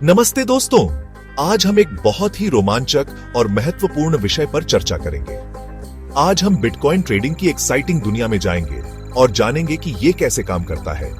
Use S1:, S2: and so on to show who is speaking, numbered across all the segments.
S1: नमस्ते दोस्तों, आज हम एक बहुत ही रोमांचक और महत्वपूर्ण विषय पर चर्चा करेंगे। आज हम बिटकॉइन ट्रेडिंग की एक्साइटिंग दुनिया में जाएंगे और जानेंगे कि ये कैसे काम करता है।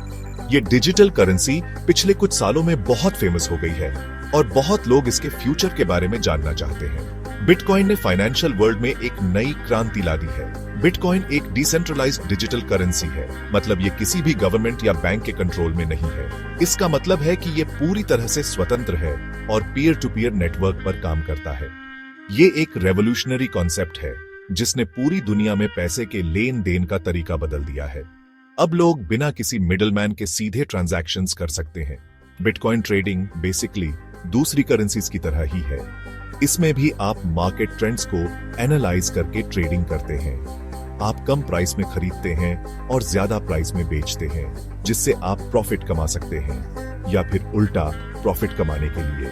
S1: ये डिजिटल करेंसी पिछले कुछ सालों में बहुत फेमस हो गई है और बहुत लोग इसके फ्यूचर के बारे में जानना चाहते हैं। बिटकॉइन ने फाइनेंशियल वर्ल्ड में एक नई क्रांति ला दी है। बिटकॉइन एक डिसेंट्रलाइज्ड डिजिटल करेंसी है, मतलब ये किसी भी गवर्नमेंट या बैंक के कंट्रोल में नहीं है। इसका मतलब है कि ये पूरी तरह से स्वतंत्र है और पीयर टू पीयर नेटवर्क पर काम करता है। ये एक रेवोल्यूशनरी कॉन्सेप्ट है जिसने पूरी दुनिया में पैसे के लेन देन का तरीका बदल दिया है। अब लोग बिना किसी मिडलमैन के सीधे ट्रांजैक्शंस कर सकते हैं। बिटकॉइन ट्रेडिंग बेसिकली दूसरी करेंसीज की तरह ही है। इसमें भी आप मार्केट ट्रेंड्स को एनालाइज करके ट्रेडिंग करते हैं। आप कम प्राइस में खरीदते हैं और ज्यादा प्राइस में बेचते हैं, जिससे आप प्रॉफिट कमा सकते हैं, या फिर उल्टा प्रॉफिट कमाने के लिए।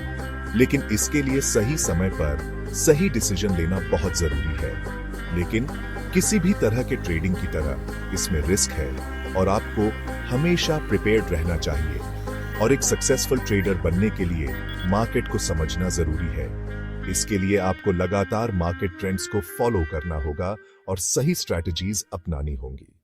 S1: लेकिन इसके लिए सही समय पर सही डिसीजन लेना बहुत जरूरी है। लेकिन किसी भी तरह के ट्रेडिंग की तरह इसमें रिस्क है और आपको हमेशा प्रिपेयर्ड रहना चाहिए। और एक सक्सेसफुल ट्रेडर बनने के लिए मार्केट को समझना जरूरी है। इसके लिए आपको लगातार मार्केट ट्रेंड्स को फॉलो करना होगा और सही स्ट्रैटेजीज अपनानी होंगी।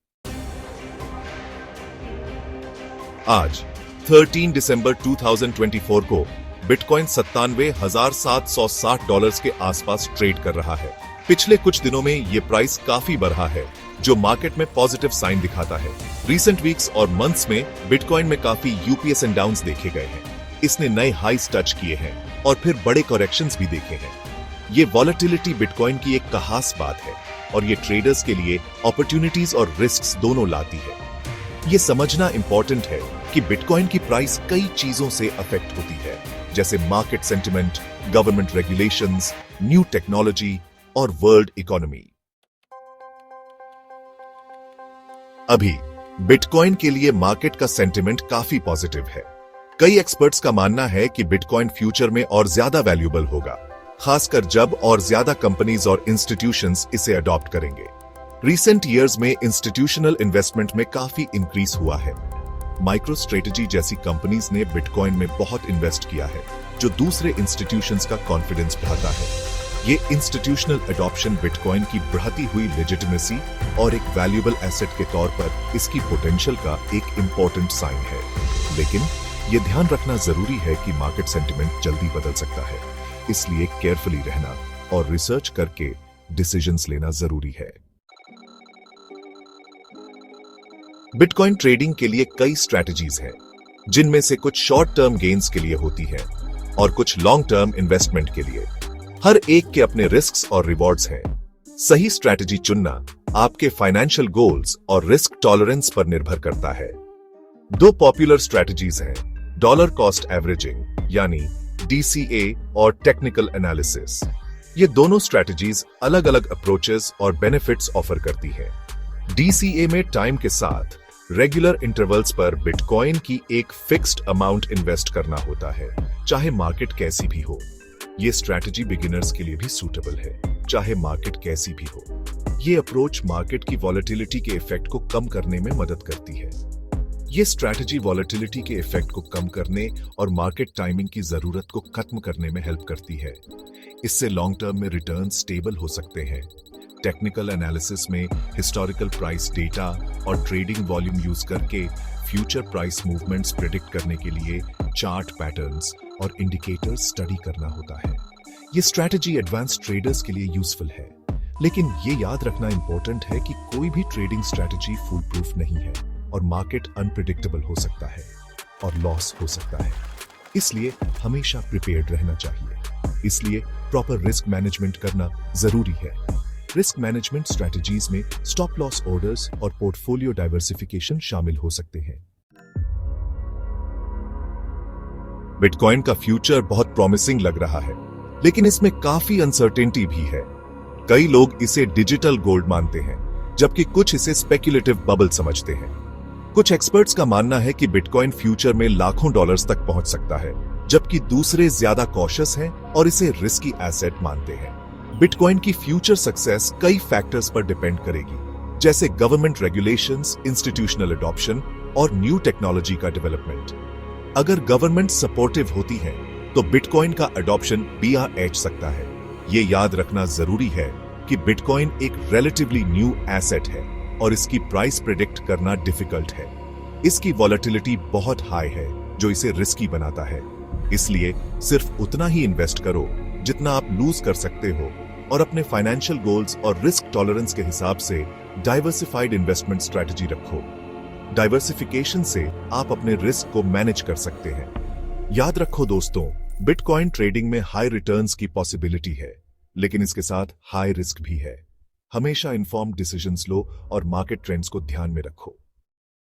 S1: आज 13 दिसंबर 2024 को बिटकॉइन $97,760 के आसपास ट्रेड कर रहा है। पिछले कुछ दिनों में ये प्राइस काफी बढ़ा है, जो मार्केट में पॉजिटिव साइन दिखाता है। रीसेंट वीक्स और मंथ्स में बिटकॉइन में काफी यूपीएस एंड डाउन्स देखे गए हैं। इसने नए हाईस टच किए हैं और फिर बड़े करेक्शंस भी देखे हैं। ये वॉलेटिलिटी बिटकॉइन की एक खास बात है और ये ट्रेडर्स के लिए अपॉर्चुनिटीज और रिस्क्स दोनों लाती है। ये समझना इंपॉर्टेंट है कि बिटकॉइन की प्राइस कई चीजों से अफेक्ट होती है, जैसे market sentiment, government regulations, new technology और वर्ल्ड इकोनॉमी। अभी बिटकॉइन के लिए मार्केट का सेंटिमेंट काफी पॉजिटिव है। कई एक्सपर्ट्स का मानना है कि बिटकॉइन फ्यूचर में और ज्यादा वैल्यूएबल होगा, खासकर जब और ज्यादा कंपनीज और इंस्टीट्यूशंस इसे अडॉप्ट करेंगे। रीसेंट ईयर्स में इंस्टीट्यूशनल इन्वेस्टमेंट में काफी इंक्रीज हुआ है। माइक्रो स्ट्रेटेजी जैसी कंपनीज ने बिटकॉइन में बहुत इन्वेस्ट किया है, जो दूसरे इंस्टीट्यूशंस का कॉन्फिडेंस बढ़ाता है। ये इंस्टीट्यूशनल अडॉप्शन बिटकॉइन की बढ़ती हुई लेजिटिमेसी और एक वैल्यूएबल एसेट के तौर पर इसकी पोटेंशियल का एक इंपॉर्टेंट साइन है। लेकिन ये ध्यान रखना जरूरी है कि मार्केट सेंटिमेंट जल्दी बदल सकता है, इसलिए केयरफुली रहना और रिसर्च करके डिसीजंस लेना जरूरी है। बिटकॉइन ट्रेडिंग के लिए कई स्ट्रैटेजीज हैं, जिनमें से कुछ शॉर्ट टर्म गेन्स के लिए होती है और कुछ लॉन्ग टर्म इन्वेस्टमेंट के लिए। हर एक के अपने रिस्क्स और रिवॉर्ड्स हैं। सही स्ट्रैटेजी चुनना आपके फाइनेंशियल गोल्स और रिस्क टॉलरेंस पर निर्भर करता है। दो पॉपुलर स्ट्रैटेजीज हैं, डॉलर कॉस्ट एवरेजिंग यानी DCA और टेक्निकल एनालिसिस। ये दोनों स्ट्रैटेजीज अलग अलग अप्रोचेस और बेनिफिट्स ऑफर करती हैं। DCA में टाइम के साथ रेगुलर इंटरवल्स पर बिटकॉइन की एक फिक्स्ड अमाउंट इन्वेस्ट करना होता है, चाहे मार्केट कैसी भी हो। ये स्ट्रैटेजी बिगिनर्स के लिए भी सूटेबल है, चाहे मार्केट कैसी भी हो। ये अप्रोच मार्केट की वॉलेटिलिटी के इफेक्ट को कम करने में मदद करती है। ये स्ट्रैटेजी वॉलेटिलिटी के इफेक्ट को कम करने और मार्केट टाइमिंग की जरूरत को खत्म करने में हेल्प करती है। इससे लॉन्ग टर्म में रिटर्न स्टेबल हो सकते हैं। टेक्निकल एनालिसिस में हिस्टोरिकल प्राइस डेटा और ट्रेडिंग वॉल्यूम यूज करके फ्यूचर प्राइस मूवमेंट्स प्रेडिक्ट करने के लिए चार्ट पैटर्न्स और इंडिकेटर्स स्टडी करना होता है। ये स्ट्रैटेजी एडवांस ट्रेडर्स के लिए यूजफुल है, लेकिन ये याद रखना इंपॉर्टेंट है कि कोई भी ट्रेडिंग स्ट्रैटेजी फुल प्रूफ नहीं है और मार्केट अनप्रिडिक्टेबल हो सकता है और लॉस हो सकता है। इसलिए हमेशा प्रिपेयर्ड रहना चाहिए। इसलिए प्रॉपर रिस्क मैनेजमेंट करना जरूरी है। रिस्क मैनेजमेंट स्ट्रैटेजीज में स्टॉप लॉस ऑर्डर्स और पोर्टफोलियो डाइवर्सिफिकेशन शामिल हो सकते हैं। बिटकॉइन का फ्यूचर बहुत प्रॉमिसिंग लग रहा है, लेकिन इसमें काफी अनसर्टेनिटी भी है। कई लोग इसे डिजिटल गोल्ड मानते हैं, जबकि कुछ इसे स्पेक्युलेटिव बबल समझते हैं। कुछ एक्सपर्ट्स का मानना है कि बिटकॉइन फ्यूचर में लाखों डॉलर्स तक पहुंच सकता है, जबकि दूसरे ज्यादा कॉशियस हैं और इसे रिस्की एसेट मानते हैं। बिटकॉइन की फ्यूचर सक्सेस कई फैक्टर्स पर डिपेंड करेगी, जैसे गवर्नमेंट रेगुलेशंस, इंस्टीट्यूशनल अडॉप्शन और न्यू टेक्नोलॉजी का डेवलपमेंट। अगर गवर्नमेंट सपोर्टिव होती है तो बिटकॉइन का अडॉप्शन भी एज सकता है। ये याद रखना जरूरी है कि बिटकॉइन एक रिलेटिवली न्यू एसेट है और इसकी प्राइस प्रेडिक्ट करना डिफिकल्ट है। इसकी वॉलेटिलिटी बहुत हाई है जो इसे रिस्की बनाता है। इसलिए सिर्फ उतना ही इन्वेस्ट करो जितना आप लूज कर सकते हो और अपने फाइनेंशियल गोल्स और रिस्क टॉलरेंस के हिसाब से डाइवर्सिफाइड इन्वेस्टमेंट स्ट्रेटजी रखो। डाइवर्सिफिकेशन से आप अपने रिस्क को मैनेज कर सकते हैं। याद रखो दोस्तों, बिटकॉइन ट्रेडिंग में हाई रिटर्न्स की पॉसिबिलिटी है, लेकिन इसके साथ हाई रिस्क भी है। हमेशा इन्फॉर्म्ड डिसीजंस लो और मार्केट ट्रेंड्स को ध्यान में रखो।